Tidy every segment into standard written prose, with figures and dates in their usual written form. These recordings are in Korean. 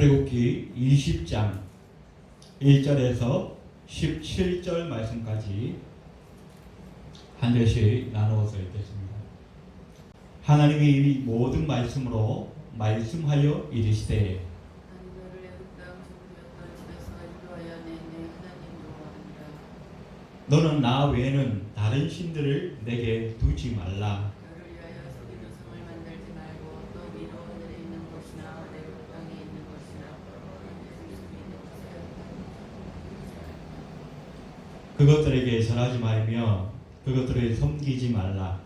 출애굽기 20장 1절에서 17절 말씀까지 한 절씩 나누어서 읽겠습니다. 하나님이 이 모든 말씀으로 말씀하여 이르시되 너는 나 외에는 다른 신들을 내게 두지 말라. 그것들에게 절하지 말며 그것들을 섬기지 말라.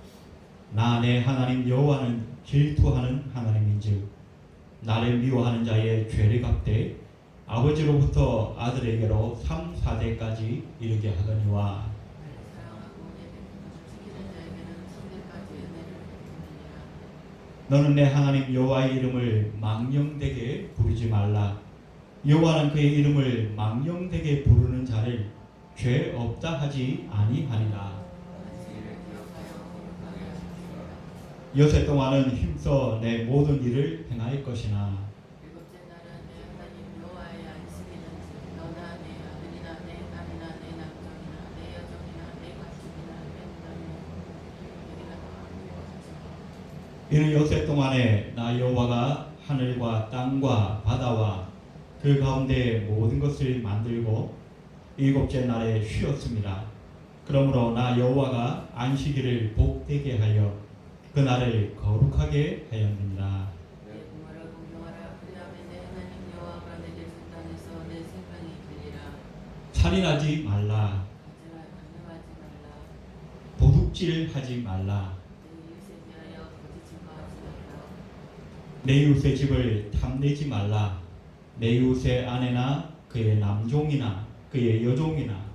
나 내 하나님 여호와는 질투하는 하나님인즉 나를 미워하는 자의 죄를 갚되 아버지로부터 아들에게로 3, 4대까지 이르게 하더니와 너는 내 하나님 여호와의 이름을 망령되게 부르지 말라. 여호와는 그의 이름을 망령되게 부르는 자를 죄 없다 하지 아니하니라. 여세 동안은 힘써 내 모든 일을 행할 것이나 이는 여세 동안에 나 여호와가 하늘과 땅과 바다와 그 가운데 모든 것을 만들고 일곱째 날에 쉬었습니다. 그러므로 나 여호와가 안식일을 복되게 하여 그 날을 거룩하게 하였느니라. 살인하지 말라. 도둑질하지 말라. 내 이웃의 집을 탐내지 말라. 내 이웃의 아내나 그의 남종이나 그의 여종이나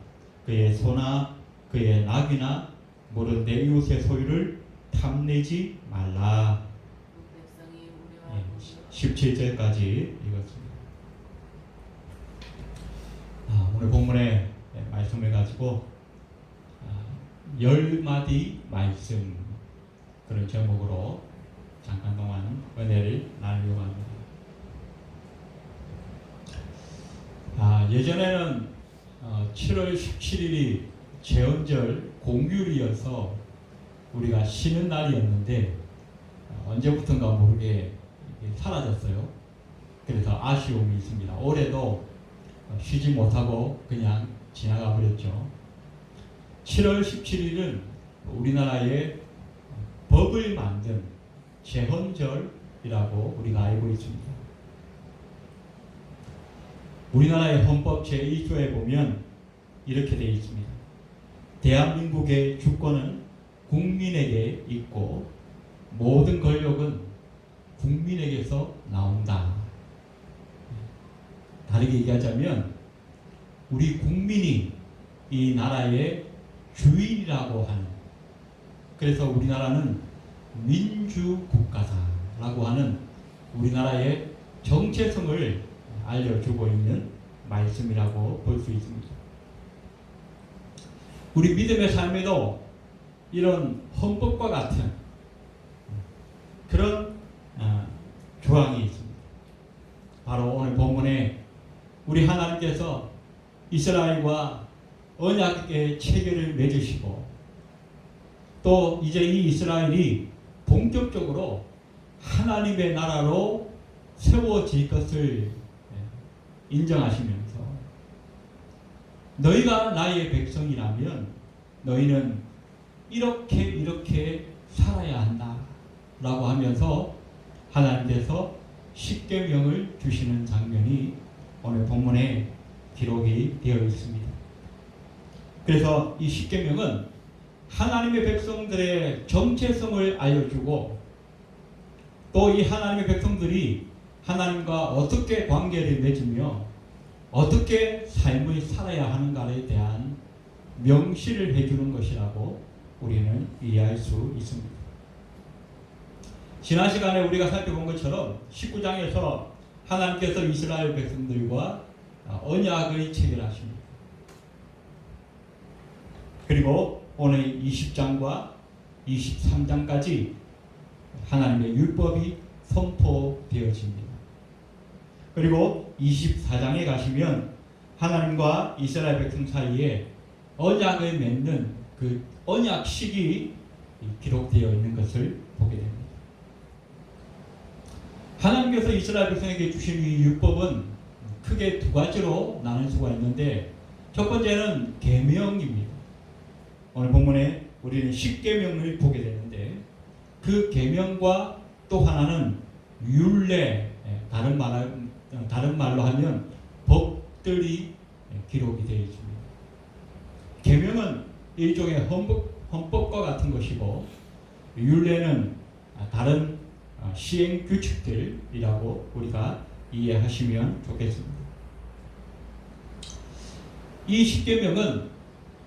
그의 소나 그의 낙이나 모든 내 이웃의 소유를 탐내지 말라. 17절까지 읽었습니다. 오늘 본문의 말씀을 가지고 10마디 말씀 그런 제목으로 잠깐 동안 은혜를 나누려고 합니다. 예전에는 7월 17일이 제헌절 공휴일이어서 우리가 쉬는 날이었는데 언제부턴가 모르게 사라졌어요. 그래서 아쉬움이 있습니다. 올해도 쉬지 못하고 그냥 지나가 버렸죠. 7월 17일은 우리나라의 법을 만든 제헌절이라고 우리가 알고 있습니다. 우리나라의 헌법 제1조에 보면 이렇게 되어 있습니다. 대한민국의 주권은 국민에게 있고 모든 권력은 국민에게서 나온다. 다르게 얘기하자면 우리 국민이 이 나라의 주인이라고 하는, 그래서 우리나라는 민주국가다라고 하는 우리나라의 정체성을 알려주고 있는 말씀이라고 볼 수 있습니다. 우리 믿음의 삶에도 이런 헌법과 같은 그런 조항이 있습니다. 바로 오늘 본문에 우리 하나님께서 이스라엘과 언약의 체계를 맺으시고 또 이제 이 이스라엘이 본격적으로 하나님의 나라로 세워질 것을 인정하시면서 너희가 나의 백성이라면 너희는 이렇게 살아야 한다 라고 하면서 하나님께서 십계명을 주시는 장면이 오늘 본문에 기록이 되어 있습니다. 그래서 이 십계명은 하나님의 백성들의 정체성을 알려주고 또 이 하나님의 백성들이 하나님과 어떻게 관계를 맺으며 어떻게 삶을 살아야 하는가에 대한 명시를 해주는 것이라고 우리는 이해할 수 있습니다. 지난 시간에 우리가 살펴본 것처럼 19장에서 하나님께서 이스라엘 백성들과 언약을 체결하십니다. 그리고 오늘 20장과 23장까지 하나님의 율법이 선포되어집니다. 그리고 24장에 가시면 하나님과 이스라엘 백성 사이에 언약을 맺는 그 언약식이 기록되어 있는 것을 보게 됩니다. 하나님께서 이스라엘 백성에게 주신 이 율법은 크게 두 가지로 나눌 수가 있는데, 첫 번째는 계명입니다. 오늘 본문에 우리는 십계명을 보게 되는데, 그 계명과 또 하나는 율례, 다른 말로 하면 법들이 기록이 되어 있습니다. 계명은 일종의 헌법과 같은 것이고, 율례는 다른 시행 규칙들이라고 우리가 이해하시면 좋겠습니다. 이 십계명은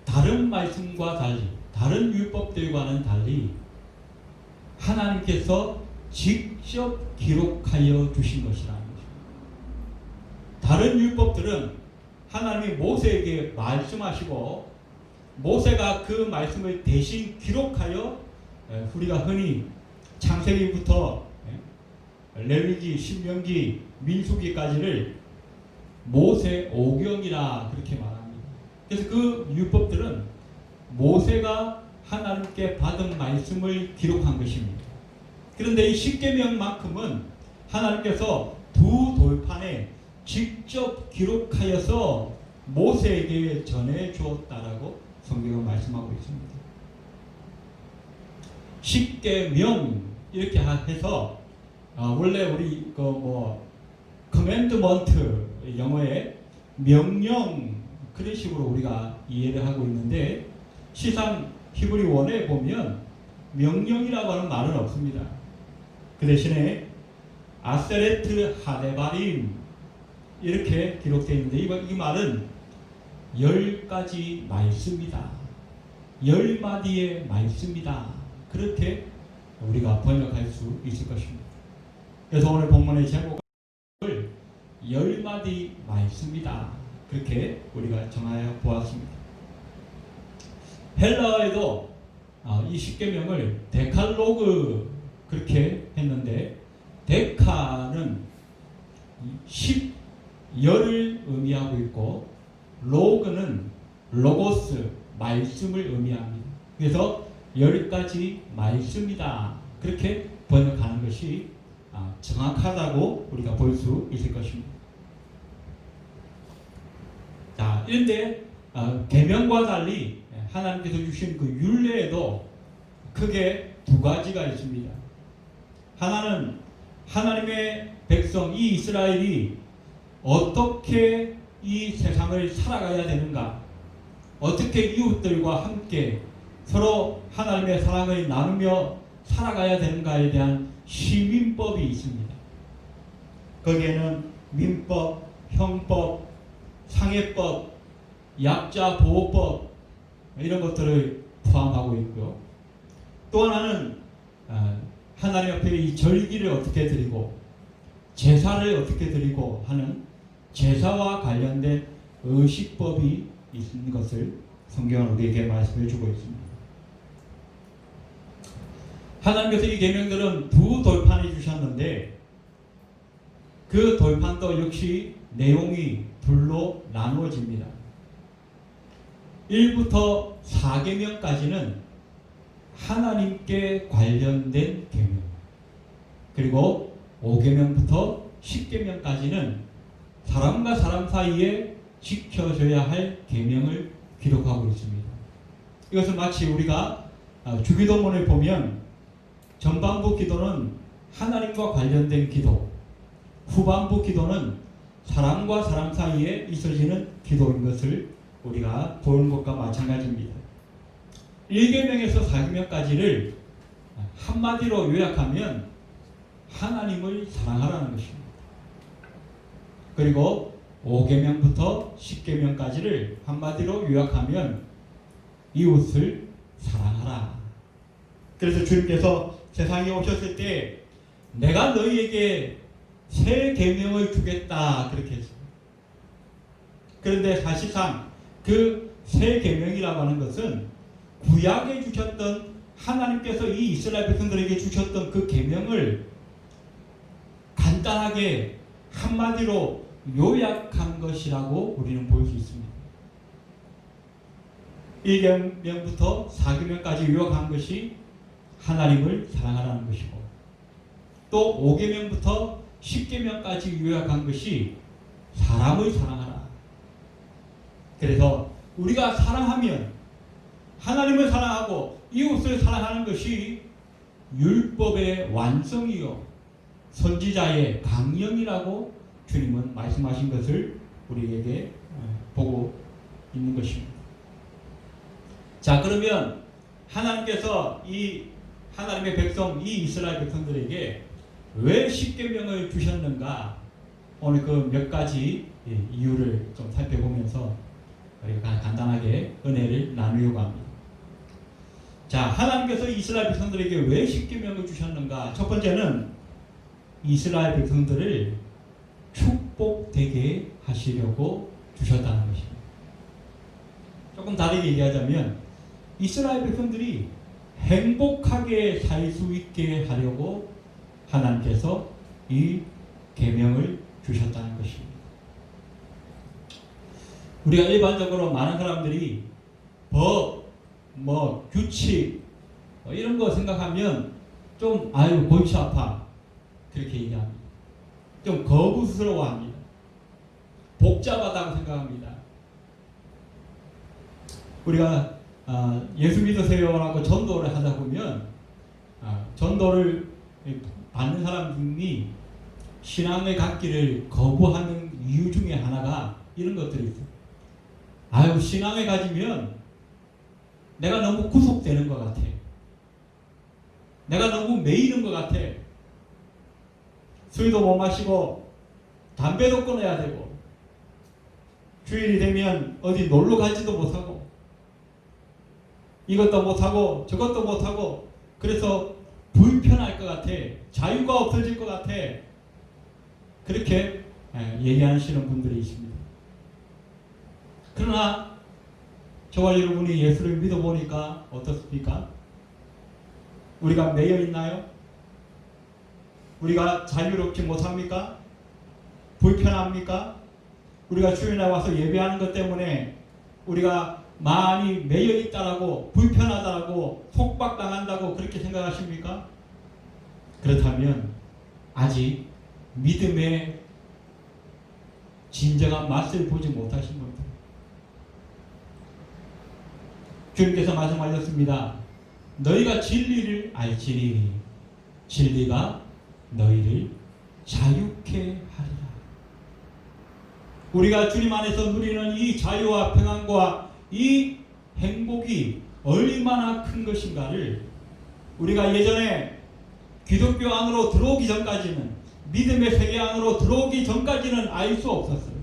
다른 말씀과 달리, 다른 율법들과는 달리 하나님께서 직접 기록하여 주신 것이라는 것입니다. 다른 율법들은 하나님이 모세에게 말씀하시고 모세가 그 말씀을 대신 기록하여 우리가 흔히 창세기부터 레위기, 신명기, 민수기까지를 모세 오경이라 그렇게 말합니다. 그래서 그 율법들은 모세가 하나님께 받은 말씀을 기록한 것입니다. 그런데 이 십계명만큼은 하나님께서 두 돌판에 직접 기록하여서 모세에게 전해 주었다라고 성경은 말씀하고 있습니다. 십계명 이렇게 해서 원래 우리 커맨드먼트 영어에 명령 그런 식으로 우리가 이해를 하고 있는데, 시상 히브리 원에 보면 명령이라고 하는 말은 없습니다. 그 대신에 아세레트 하데바림 이렇게 기록되어 있는데, 이 말은 10가지 말씀이다, 10마디의 말씀이다, 그렇게 우리가 번역할 수 있을 것입니다. 그래서 오늘 본문의 제목을 10마디 말씀이다, 그렇게 우리가 정하여 보았습니다. 헬라어에도 이 십계명을 데칼로그 그렇게 했는데, 데카는 10, 열을 의미하고 있고, 로그는 로고스, 말씀을 의미합니다. 그래서 10가지 말씀이다, 그렇게 번역하는 것이 정확하다고 우리가 볼 수 있을 것입니다. 자, 그런데 계명과 달리 하나님께서 주신 그 율례에도 크게 두 가지가 있습니다. 하나는 하나님의 백성 이 이스라엘이 어떻게 이 세상을 살아가야 되는가, 어떻게 이웃들과 함께 서로 하나님의 사랑을 나누며 살아가야 되는가에 대한 시민법이 있습니다. 거기에는 민법, 형법, 상해법, 약자 보호법 이런 것들을 포함하고 있고요. 또 하나는 하나님 앞에 이 절기를 어떻게 드리고 제사를 어떻게 드리고 하는 제사와 관련된 의식법이 있는 것을 성경은 우리에게 말씀해 주고 있습니다. 하나님께서 이 계명들은 두 돌판을 주셨는데, 그 돌판도 역시 내용이 둘로 나누어집니다. 1부터 4계명까지는 하나님께 관련된 계명, 그리고 5계명부터 10계명까지는 사람과 사람 사이에 지켜져야 할 계명을 기록하고 있습니다. 이것은 마치 우리가 주기도문을 보면 전반부 기도는 하나님과 관련된 기도, 후반부 기도는 사람과 사람 사이에 있어지는 기도인 것을 우리가 보는 것과 마찬가지입니다. 1계명에서 4계명까지를 한마디로 요약하면 하나님을 사랑하라는 것입니다. 그리고 5계명부터 10계명까지를 한마디로 요약하면 이웃을 사랑하라. 그래서 주님께서 세상에 오셨을 때 내가 너희에게 새 계명을 주겠다 그렇게 했습니다. 그런데 사실상 그 새 계명이라고 하는 것은 구약에 주셨던 하나님께서 이 이스라엘 백성들에게 주셨던 그 계명을 간단하게 한마디로 요약한 것이라고 우리는 볼 수 있습니다. 1계명부터 4계명까지 요약한 것이 하나님을 사랑하라는 것이고, 또 5계명부터 10계명까지 요약한 것이 사람을 사랑하라. 그래서 우리가 사랑하면, 하나님을 사랑하고 이웃을 사랑하는 것이 율법의 완성이요 선지자의 강령이라고 주님은 말씀하신 것을 우리에게 보고 있는 것입니다. 자, 그러면 하나님께서 이 하나님의 백성, 이 이스라엘 백성들에게 왜 십계명을 주셨는가, 오늘 그 몇 가지 이유를 좀 살펴보면서 우리가 간단하게 은혜를 나누려고 합니다. 자, 하나님께서 이스라엘 백성들에게 왜 십계명을 주셨는가? 첫 번째는 이스라엘 백성들을 축복되게 하시려고 주셨다는 것입니다. 조금 다르게 얘기하자면 이스라엘 백성들이 행복하게 살 수 있게 하려고 하나님께서 이 계명을 주셨다는 것입니다. 우리가 일반적으로 많은 사람들이 법, 규칙 이런 거 생각하면 좀 아유 골치 아파 그렇게 얘기합니다. 좀 거부스러워합니다. 복잡하다고 생각합니다. 우리가 예수 믿으세요라고 전도를 하다 보면 전도를 받는 사람이 신앙을 갖기를 거부하는 이유 중에 하나가 이런 것들이 있어요. 아유, 신앙을 가지면 내가 너무 구속되는 것 같아. 내가 너무 매이는 것 같아. 술도 못 마시고 담배도 끊어야 되고 주일이 되면 어디 놀러 가지도 못하고 이것도 못하고 저것도 못하고 그래서 불편할 것 같아. 자유가 없어질 것 같아. 그렇게 얘기하시는 분들이 있습니다. 그러나 저와 여러분이 예수를 믿어보니까 어떻습니까? 우리가 매여 있나요? 우리가 자유롭지 못합니까? 불편합니까? 우리가 주일에 와서 예배하는 것 때문에 우리가 많이 매여 있다라고, 불편하다라고, 속박당한다고 그렇게 생각하십니까? 그렇다면 아직 믿음의 진정한 맛을 보지 못하신 겁니다. 주님께서 말씀하셨습니다. 너희가 진리를 알지니 진리가 너희를 자유케 하리라. 우리가 주님 안에서 누리는 이 자유와 평안과 이 행복이 얼마나 큰 것인가를 우리가 예전에 기독교 안으로 들어오기 전까지는, 믿음의 세계 안으로 들어오기 전까지는 알 수 없었어요.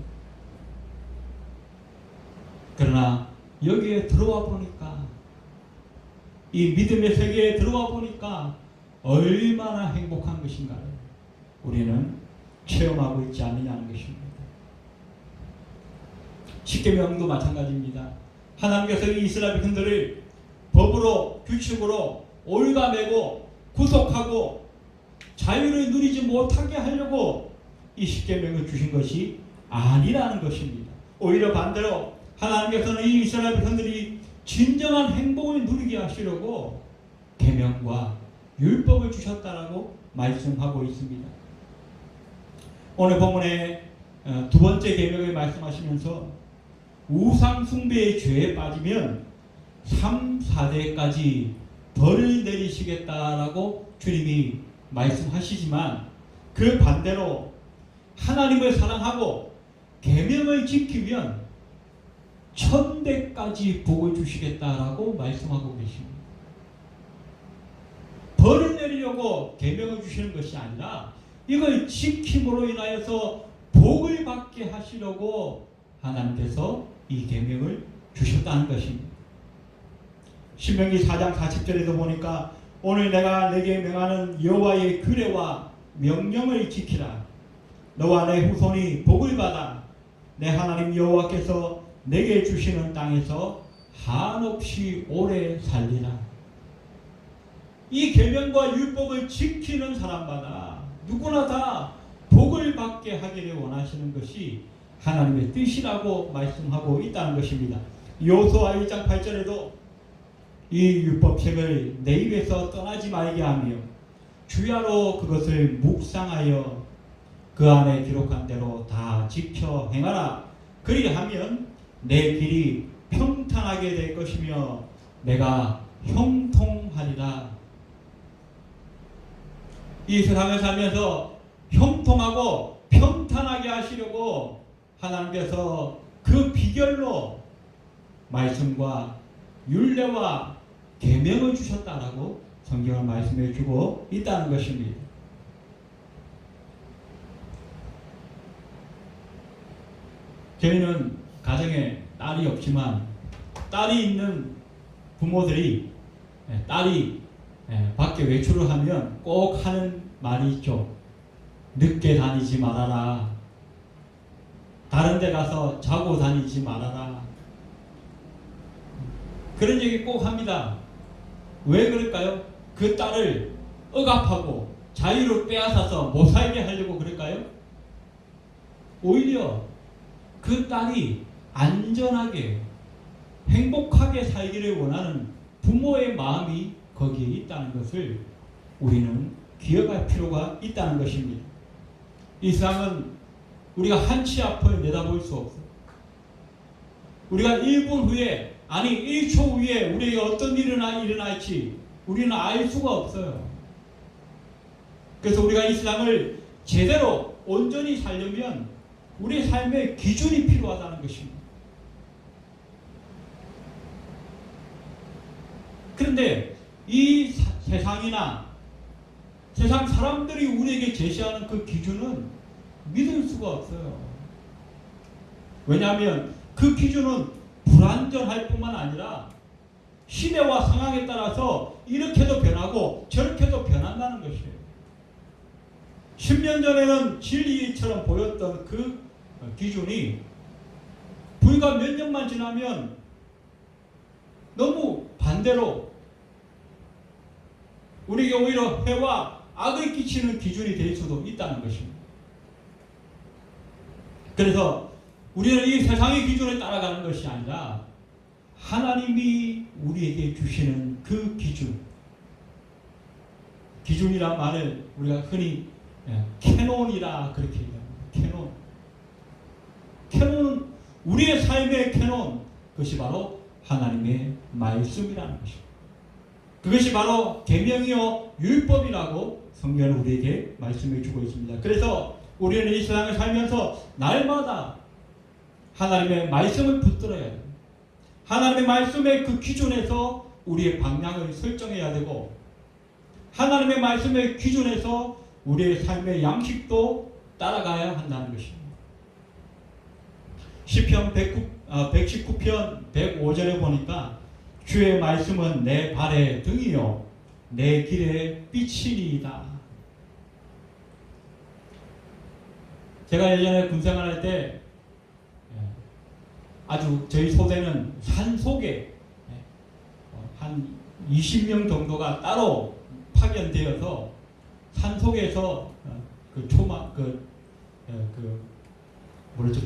그러나 여기에 들어와 보니까, 이 믿음의 세계에 들어와 보니까 얼마나 행복한 것인가를 우리는 체험하고 있지 않느냐는 것입니다. 십계명도 마찬가지입니다. 하나님께서 이 이스라엘 백성들을 법으로, 규칙으로 올가매고 구속하고 자유를 누리지 못하게 하려고 이 십계명을 주신 것이 아니라는 것입니다. 오히려 반대로 하나님께서는 이 이스라엘 백성들이 진정한 행복을 누리게 하시려고 계명과 율법을 주셨다라고 말씀하고 있습니다. 오늘 본문의 두 번째 계명을 말씀하시면서 우상 숭배의 죄에 빠지면 3, 4대까지 벌을 내리시겠다라고 주님이 말씀하시지만 그 반대로 하나님을 사랑하고 계명을 지키면 1000대까지 복을 주시겠다라고 말씀하고 계십니다. 벌을 내리려고 계명을 주시는 것이 아니라 이걸 지킴으로 인하여서 복을 받게 하시려고 하나님께서 이 계명을 주셨다는 것입니다. 신명기 4장 40절에도 보니까 오늘 내가 내게 명하는 여호와의 규례와 명령을 지키라. 너와 내 후손이 복을 받아 내 하나님 여호와께서 내게 주시는 땅에서 한없이 오래 살리라. 이 계명과 율법을 지키는 사람마다 누구나 다 복을 받게 받게 하기를 원하시는 것이 하나님의 뜻이라고 말씀하고 있다는 것입니다. 여호수아 1장 8절에도 이 율법책을 내 입에서 떠나지 말게 하며 주야로 그것을 묵상하여 그 안에 기록한 대로 다 지켜 행하라. 그리하면 내 길이 평탄하게 될 것이며 내가 형통하리라. 이 세상을 살면서 형통하고 평탄하게 하시려고 하나님께서 그 비결로 말씀과 율례와 계명을 주셨다라고 성경을 말씀해 주고 있다는 것입니다. 저희는 가정에 딸이 없지만 딸이 있는 부모들이 딸이 밖에 외출을 하면 꼭 하는 말이 있죠. 늦게 다니지 말아라. 다른 데 가서 자고 다니지 말아라. 그런 얘기 꼭 합니다. 왜 그럴까요? 그 딸을 억압하고 자유를 빼앗아서 못 살게 하려고 그럴까요? 오히려 그 딸이 안전하게 행복하게 살기를 원하는 부모의 마음이 거기에 있다는 것을 우리는 기억할 필요가 있다는 것입니다. 이 세상은 우리가 한치 앞을 내다볼 수 없어요. 우리가 1분 후에 아니 1초 후에 우리에게 어떤 일이 일어날지 우리는 알 수가 없어요. 그래서 우리가 이 세상을 제대로 온전히 살려면 우리의 삶의 기준이 필요하다는 것입니다. 그런데 이 세상이나 세상 사람들이 우리에게 제시하는 그 기준은 믿을 수가 없어요. 왜냐하면 그 기준은 불완전할 뿐만 아니라 시대와 상황에 따라서 이렇게도 변하고 저렇게도 변한다는 것이에요. 10년 전에는 진리처럼 보였던 그 기준이 불과 몇 년만 지나면 너무 반대로 우리에게 오히려 해와 악을 끼치는 기준이 될 수도 있다는 것입니다. 그래서 우리는 이 세상의 기준을 따라가는 것이 아니라 하나님이 우리에게 주시는 그 기준이란 말을 우리가 흔히 캐논이라 그렇게 얘기합니다. 캐논은 우리의 삶의 캐논, 그것이 바로 하나님의 말씀이라는 것입니다. 그것이 바로 계명이요 율법이라고 성경은 우리에게 말씀해 주고 있습니다. 그래서 우리는 이 세상을 살면서 날마다 하나님의 말씀을 붙들어야 돼요. 하나님의 말씀의 그 기준에서 우리의 방향을 설정해야 되고 하나님의 말씀의 기준에서 우리의 삶의 양식도 따라가야 한다는 것입니다. 시편 119편 105절에 보니까 주의 말씀은 내 발의 등이요 내 길의 빛이니이다. 제가 예전에 군생활할 때 아주 저희 소대는 산 속에 한 20명 정도가 따로 파견되어서 산 속에서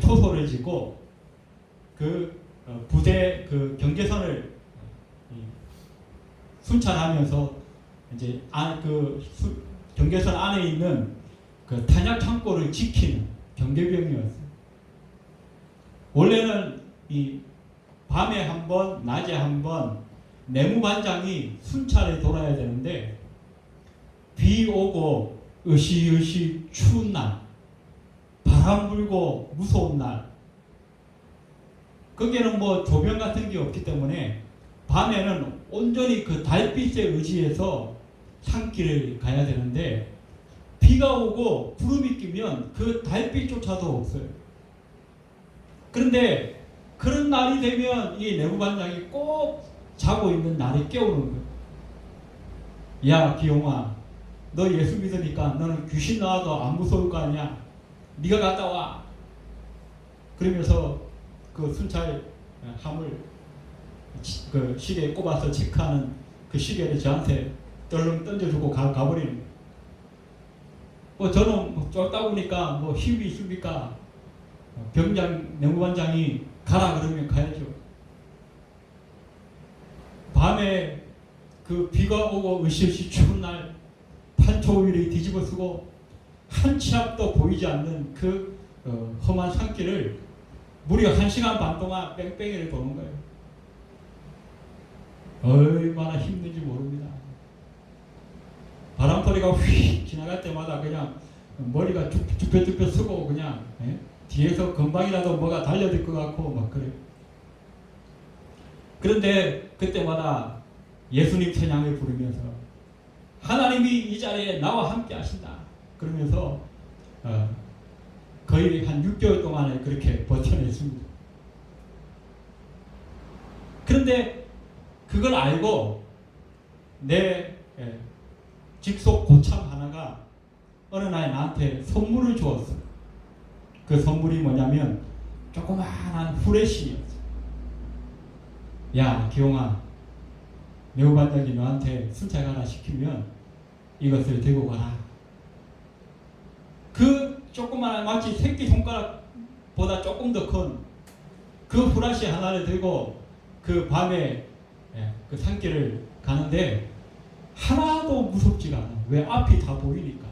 초소를 짓고 그 부대 그 경계선을 순찰하면서 이제 경계선 안에 있는 그 탄약 창고를 지키는 경계병이었어요. 원래는 이 밤에 한 번, 낮에 한 번 내무반장이 순찰에 돌아야 되는데 비 오고 으시으시 추운 날, 바람 불고 무서운 날, 거기에는 뭐 조명 같은 게 없기 때문에 밤에는 온전히 그 달빛에 의지해서 산길을 가야 되는데 비가 오고 구름이 끼면 그 달빛조차도 없어요. 그런데 그런 날이 되면 이 내무반장이 꼭 자고 있는 날에 깨우는 거예요. 야 기용아, 너 예수 믿으니까 너는 귀신 나와도 안 무서울 거 아니야. 네가 갔다 와. 그러면서 그 순찰함을 그 시계에 꼽아서 체크하는 그 시계를 저한테 떨렁 던져주고 가버리는 거예요. 저는 쫄다 보니까 힘이 있습니까? 병장, 내무반장이 가라 그러면 가야죠. 밤에 그 비가 오고 으시으시 추운 날 탄초 위를 뒤집어 쓰고 한 치 앞도 보이지 않는 그 험한 산길을 무려 1시간 반 동안 뺑뺑이를 도는 거예요. 얼마나 힘든지 모릅니다. 바람소리가 휙 지나갈 때마다 그냥 머리가 쭈뼛쭈뼛 쓰고 그냥 뒤에서 금방이라도 뭐가 달려들 것 같고 막 그래요. 그런데 그때마다 예수님 찬양을 부르면서 하나님이 이 자리에 나와 함께 하신다 그러면서 거의 한 6개월 동안에 그렇게 버텨냈습니다. 그런데 그걸 알고 내 직속 고참 하나가 어느 날 나한테 선물을 주었어요. 그 선물이 뭐냐면 조그마한 후레쉬였어요. 야 기용아, 내후반장이 너한테 순찰 하나 시키면 이것을 들고 가라. 그 조그마한 마치 새끼손가락보다 조금 더 큰 그 후레쉬 하나를 들고 그 밤에 그 산길을 가는데 하나도 무섭지가 않아요. 왜? 앞이 다 보이니까.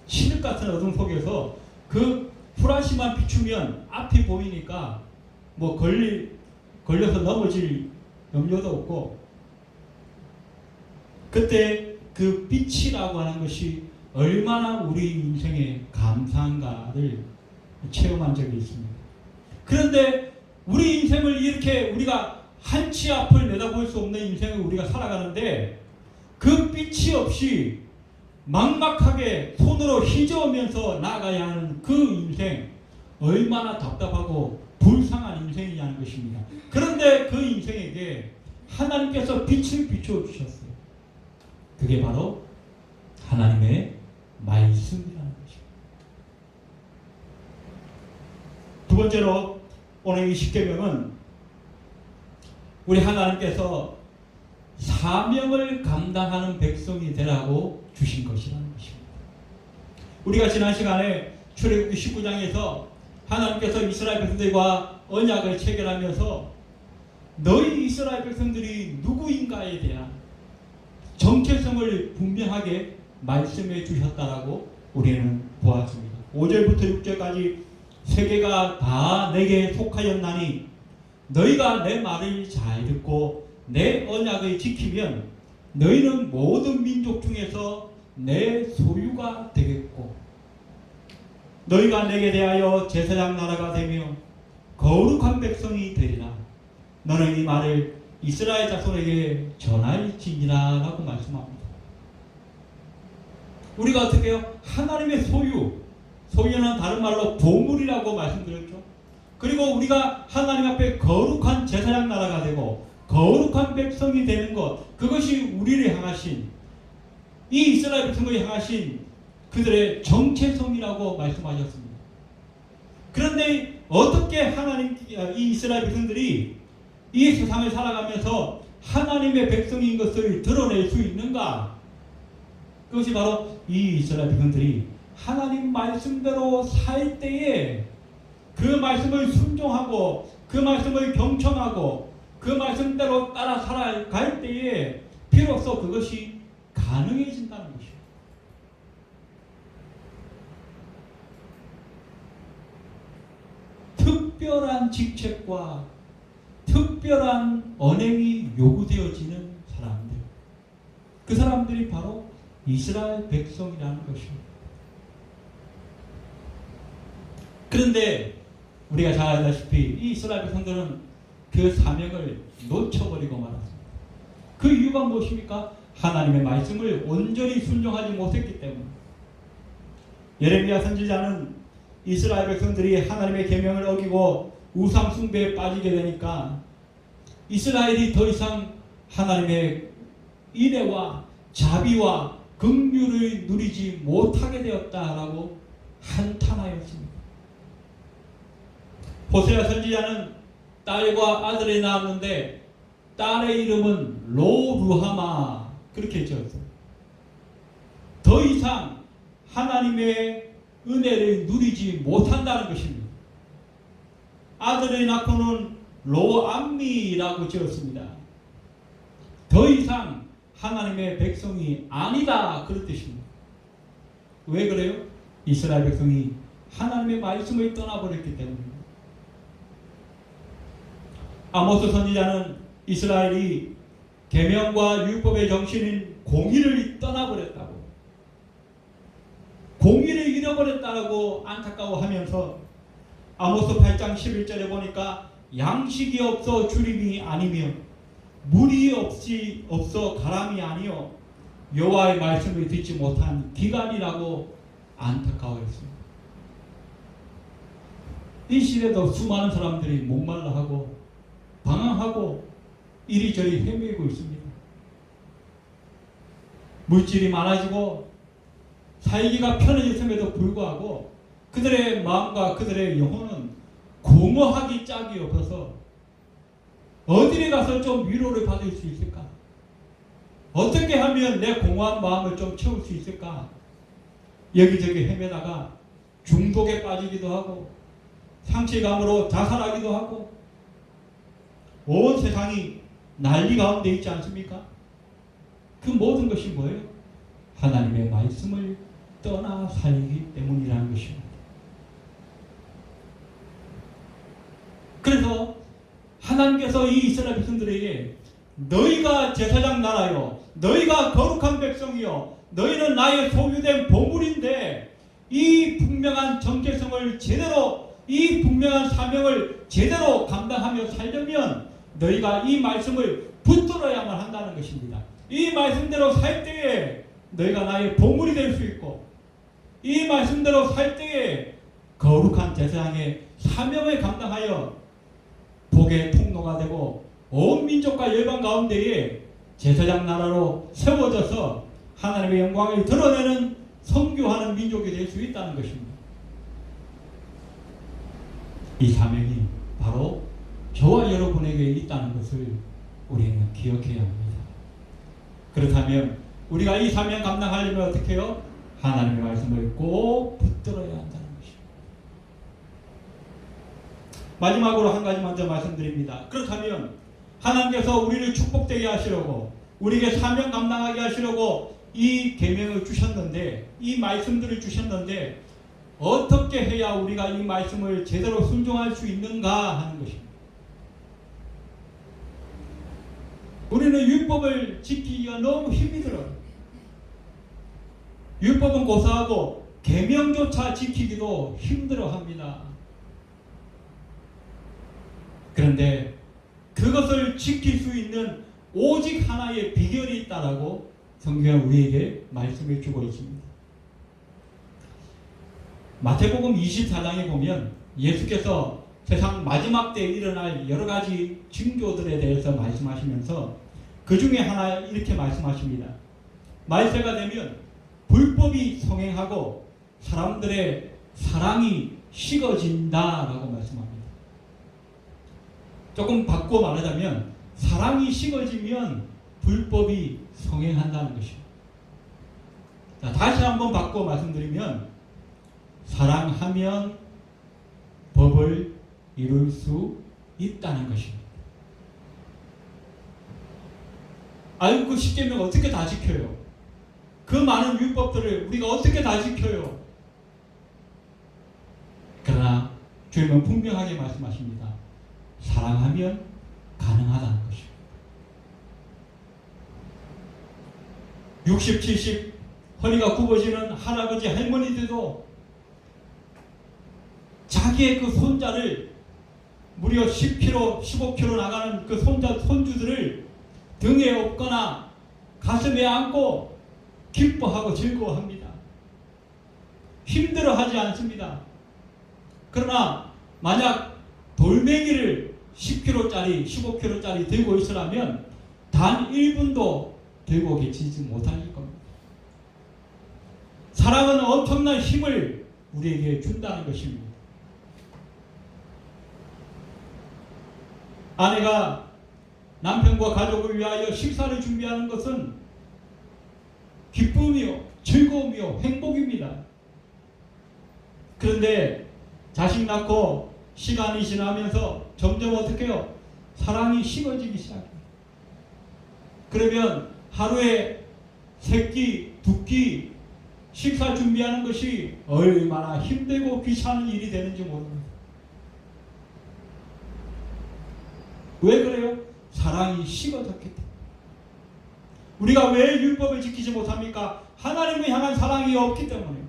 칠흑 같은 어둠 속에서 그 후라시만 비추면 앞이 보이니까 걸려서 넘어질 염려도 없고, 그때 그 빛이라고 하는 것이 얼마나 우리 인생에 감사한가를 체험한 적이 있습니다. 그런데 우리 인생을 이렇게 우리가 한치 앞을 내다볼 수 없는 인생을 우리가 살아가는데 그 빛이 없이 막막하게 손으로 휘저으면서 나아가야 하는 그 인생, 얼마나 답답하고 불쌍한 인생이냐는 것입니다. 그런데 그 인생에게 하나님께서 빛을 비추어 주셨어요. 그게 바로 하나님의 말씀이라는 것입니다. 두 번째로 오늘 이 십계명은 우리 하나님께서 사명을 감당하는 백성이 되라고 주신 것이라는 것입니다. 우리가 지난 시간에 출애굽기 19장에서 하나님께서 이스라엘 백성들과 언약을 체결하면서 너희 이스라엘 백성들이 누구인가에 대한 정체성을 분명하게 말씀해 주셨다라고 우리는 보았습니다. 5절부터 6절까지 세계가 다 내게 속하였나니 너희가 내 말을 잘 듣고 내 언약을 지키면 너희는 모든 민족 중에서 내 소유가 되겠고 너희가 내게 대하여 제사장 나라가 되며 거룩한 백성이 되리라. 너는 이 말을 이스라엘 자손에게 전할지니라 라고 말씀합니다. 우리가 어떻게 해요? 하나님의 소유는 다른 말로 보물이라고 말씀드렸죠. 그리고 우리가 하나님 앞에 거룩한 제사장 나라가 되고 거룩한 백성이 되는 것, 그것이 우리를 향하신, 이 이스라엘 백성을 향하신 그들의 정체성이라고 말씀하셨습니다. 그런데 어떻게 이 이스라엘 백성들이 이 세상을 살아가면서 하나님의 백성인 것을 드러낼 수 있는가? 그것이 바로 이 이스라엘 백성들이 하나님 말씀대로 살 때에 그 말씀을 순종하고 그 말씀을 경청하고 그 말씀대로 따라 살아갈 때에 비로소 그것이 가능해진다는 것이에요. 특별한 직책과 특별한 언행이 요구되어지는 사람들, 그 사람들이 바로 이스라엘 백성이라는 것입니다. 그런데 우리가 잘 알다시피 이 이스라엘 백성들은 그 사명을 놓쳐버리고 말았습니다. 그 이유가 무엇입니까? 하나님의 말씀을 온전히 순종하지 못했기 때문에. 예레미야 선지자는 이스라엘 백성들이 하나님의 계명을 어기고 우상 숭배에 빠지게 되니까 이스라엘이 더 이상 하나님의 인애와 자비와 긍휼을 누리지 못하게 되었다라고 한탄하였습니다. 호세아 선지자는 딸과 아들이 낳았는데 딸의 이름은 로루하마 그렇게 지었어요. 더 이상 하나님의 은혜를 누리지 못한다는 것입니다. 아들을 낳고는 로암미라고 지었습니다. 더 이상 하나님의 백성이 아니다, 그런 뜻입니다. 왜 그래요? 이스라엘 백성이 하나님의 말씀을 떠나버렸기 때문입니다. 아모스 선지자는 이스라엘이 계명과 율법의 정신인 공의를 떠나버렸다고, 공의를 잃어버렸다고 안타까워하면서 아모스 8장 11절에 보니까 양식이 없어 주림이 아니며 물이 없어 가람이 아니요 여호와의 말씀을 듣지 못한 기간이라고 안타까워했습니다. 이 시대도 수많은 사람들이 목말라하고 방황하고 이리저리 헤매고 있습니다. 물질이 많아지고 살기가 편해졌음에도 불구하고 그들의 마음과 그들의 영혼은 공허하기 짝이 없어서 어디에 가서 좀 위로를 받을 수 있을까? 어떻게 하면 내 공허한 마음을 좀 채울 수 있을까? 여기저기 헤매다가 중독에 빠지기도 하고 상실감으로 자살하기도 하고 온 세상이 난리 가운데 있지 않습니까? 그 모든 것이 뭐예요? 하나님의 말씀을 떠나 살기 때문이라는 것입니다. 그래서 하나님께서 이 이스라엘 백성들에게 너희가 제사장 나라요, 너희가 거룩한 백성이요, 너희는 나의 소유된 보물인데 이 분명한 정체성을 제대로, 이 분명한 사명을 제대로 감당하며 살려면 너희가 이 말씀을 붙들어야만 한다는 것입니다. 이 말씀대로 살 때에 너희가 나의 보물이 될 수 있고, 이 말씀대로 살 때에 거룩한 제사장의 사명을 감당하여 복의 통로가 되고 온 민족과 열방 가운데에 제사장 나라로 세워져서 하나님의 영광을 드러내는 선교하는 민족이 될 수 있다는 것입니다. 이 사명이 바로 저와 여러분에게 있다는 것을 우리는 기억해야 합니다. 그렇다면 우리가 이 사명 감당하려면 어떻게 해요? 하나님의 말씀을 꼭 붙들어야 한다는 것입니다. 마지막으로 한 가지만 더 말씀드립니다. 그렇다면 하나님께서 우리를 축복되게 하시려고, 우리에게 사명 감당하게 하시려고 이 계명을 주셨는데, 이 말씀들을 주셨는데 어떻게 해야 우리가 이 말씀을 제대로 순종할 수 있는가 하는 것입니다. 우리는 율법을 지키기가 너무 힘이 들어요. 율법은 고사하고 계명조차 지키기도 힘들어합니다. 그런데 그것을 지킬 수 있는 오직 하나의 비결이 있다라고 성경은 우리에게 말씀해 주고 있습니다. 마태복음 24장에 보면 예수께서 세상 마지막 때에 일어날 여러 가지 징조들에 대해서 말씀하시면서 그 중에 하나 이렇게 말씀하십니다. 말세가 되면 불법이 성행하고 사람들의 사랑이 식어진다라고 말씀합니다. 조금 바꿔 말하자면 사랑이 식어지면 불법이 성행한다는 것입니다. 자, 다시 한번 바꿔 말씀드리면 사랑하면 법을 이룰 수 있다는 것입니다. 아이고, 그 십계명 어떻게 다 지켜요? 그 많은 율법들을 우리가 어떻게 다 지켜요? 그러나 주님은 분명하게 말씀하십니다. 사랑하면 가능하다는 것입니다. 60, 70 허리가 굽어지는 할아버지 할머니들도 자기의 그 손자를 무려 10kg, 15kg 나가는 그 손주들을 등에 업거나 가슴에 안고 기뻐하고 즐거워합니다. 힘들어하지 않습니다. 그러나 만약 돌멩이를 10kg짜리, 15kg짜리 들고 있으라면 단 1분도 들고 계시지 못하실 겁니다. 사랑은 엄청난 힘을 우리에게 준다는 것입니다. 아내가 남편과 가족을 위하여 식사를 준비하는 것은 기쁨이요, 즐거움이요, 행복입니다. 그런데 자식 낳고 시간이 지나면서 점점 어떻게 해요? 사랑이 식어지기 시작해요. 그러면 하루에 세 끼, 두 끼 식사 준비하는 것이 얼마나 힘들고 귀찮은 일이 되는지 모릅니다. 왜 그래요? 사랑이 식어졌기 때문에. 우리가 왜 율법을 지키지 못합니까? 하나님을 향한 사랑이 없기 때문에.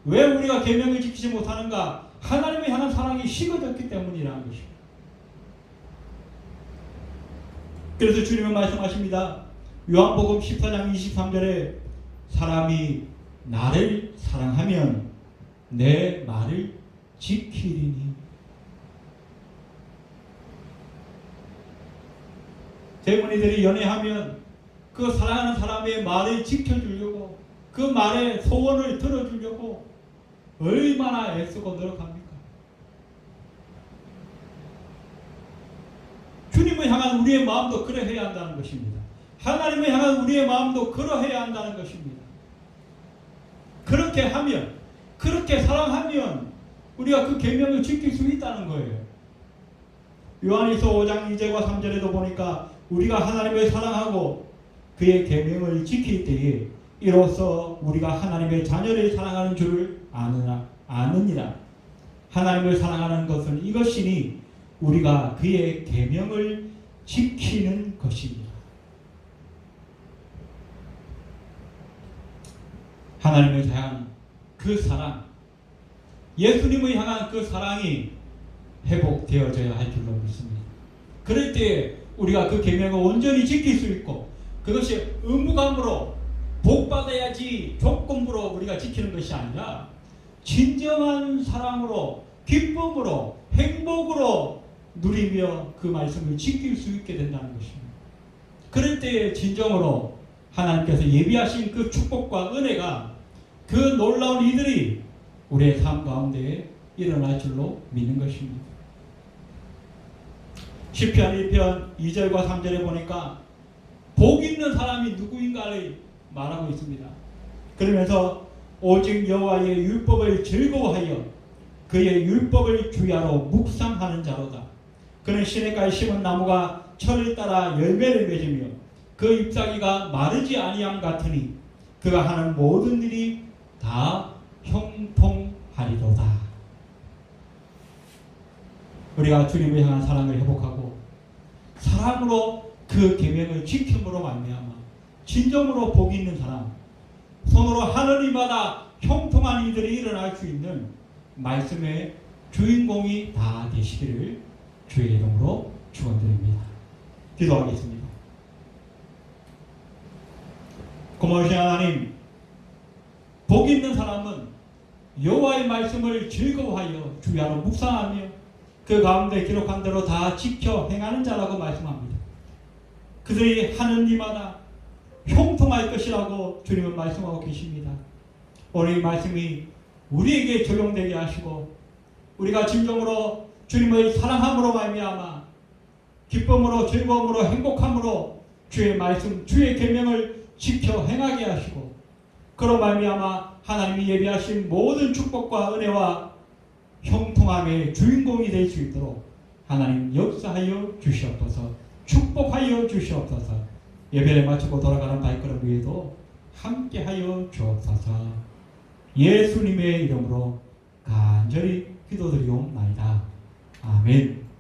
왜 우리가 계명을 지키지 못하는가? 하나님을 향한 사랑이 식어졌기 때문이라는 것입니다. 그래서 주님은 말씀하십니다. 요한복음 14장 23절에 사람이 나를 사랑하면 내 말을 지키리니. 젊은이들이 연애하면 그 사랑하는 사람의 말을 지켜주려고, 그 말의 소원을 들어주려고 얼마나 애쓰고 노력합니까? 주님을 향한 우리의 마음도 그러해야 한다는 것입니다. 하나님을 향한 우리의 마음도 그러해야 한다는 것입니다. 그렇게 하면, 그렇게 사랑하면 우리가 그 계명을 지킬 수 있다는 거예요. 요한일서 5장 2절과 3절에도 보니까 우리가 하나님을 사랑하고 그의 계명을 지킬 때에 이로써 우리가 하나님의 자녀를 사랑하는 줄을 아느니라. 하나님을 사랑하는 것은 이것이니 우리가 그의 계명을 지키는 것입니다. 하나님을 향한 그 사랑, 예수님을 향한 그 사랑이 회복되어져야 할 줄로 믿습니다. 그럴 때 우리가 그 계명을 온전히 지킬 수 있고, 그것이 의무감으로 복받아야지 조건부로 우리가 지키는 것이 아니라 진정한 사랑으로, 기쁨으로, 행복으로 누리며 그 말씀을 지킬 수 있게 된다는 것입니다. 그럴 때에 진정으로 하나님께서 예비하신 그 축복과 은혜가, 그 놀라운 이들이 우리의 삶 가운데 일어날 줄로 믿는 것입니다. 시편 1편 2절과 3절에 보니까 복 있는 사람이 누구인가를 말하고 있습니다. 그러면서 오직 여호와의 율법을 즐거워하여 그의 율법을 주야로 묵상하는 자로다. 그는 시냇가에 심은 나무가 철을 따라 열매를 맺으며 그 잎사귀가 마르지 아니함 같으니 그가 하는 모든 일이 다 형통하리로다. 우리가 주님을 향한 사랑을 회복하고 사랑으로 그 계명을 지킴으로 말미암아 진정으로 복 있는 사람, 손으로 하늘이마다 형통한 이들이 일어날 수 있는 말씀의 주인공이 다 되시기를 주의 이름으로 축원드립니다. 기도하겠습니다. 고마우신 하나님, 복 있는 사람은 여호와의 말씀을 즐거워하여 주야로 묵상하며 그 가운데 기록한 대로 다 지켜 행하는 자라고 말씀합니다. 그들이 하는 일마다 형통할 것이라고 주님은 말씀하고 계십니다. 오늘 이 말씀이 우리에게 적용되게 하시고 우리가 진정으로 주님의 사랑함으로 말미암아 기쁨으로, 즐거움으로, 행복함으로 주의 말씀, 주의 계명을 지켜 행하게 하시고 그로 말미암아 하나님이 예비하신 모든 축복과 은혜와 형통함의 주인공이 될 수 있도록 하나님 역사하여 주시옵소서. 축복하여 주시옵소서. 예배를 마치고 돌아가는 발걸음 위에도 함께하여 주옵소서. 예수님의 이름으로 간절히 기도드리옵나이다. 아멘.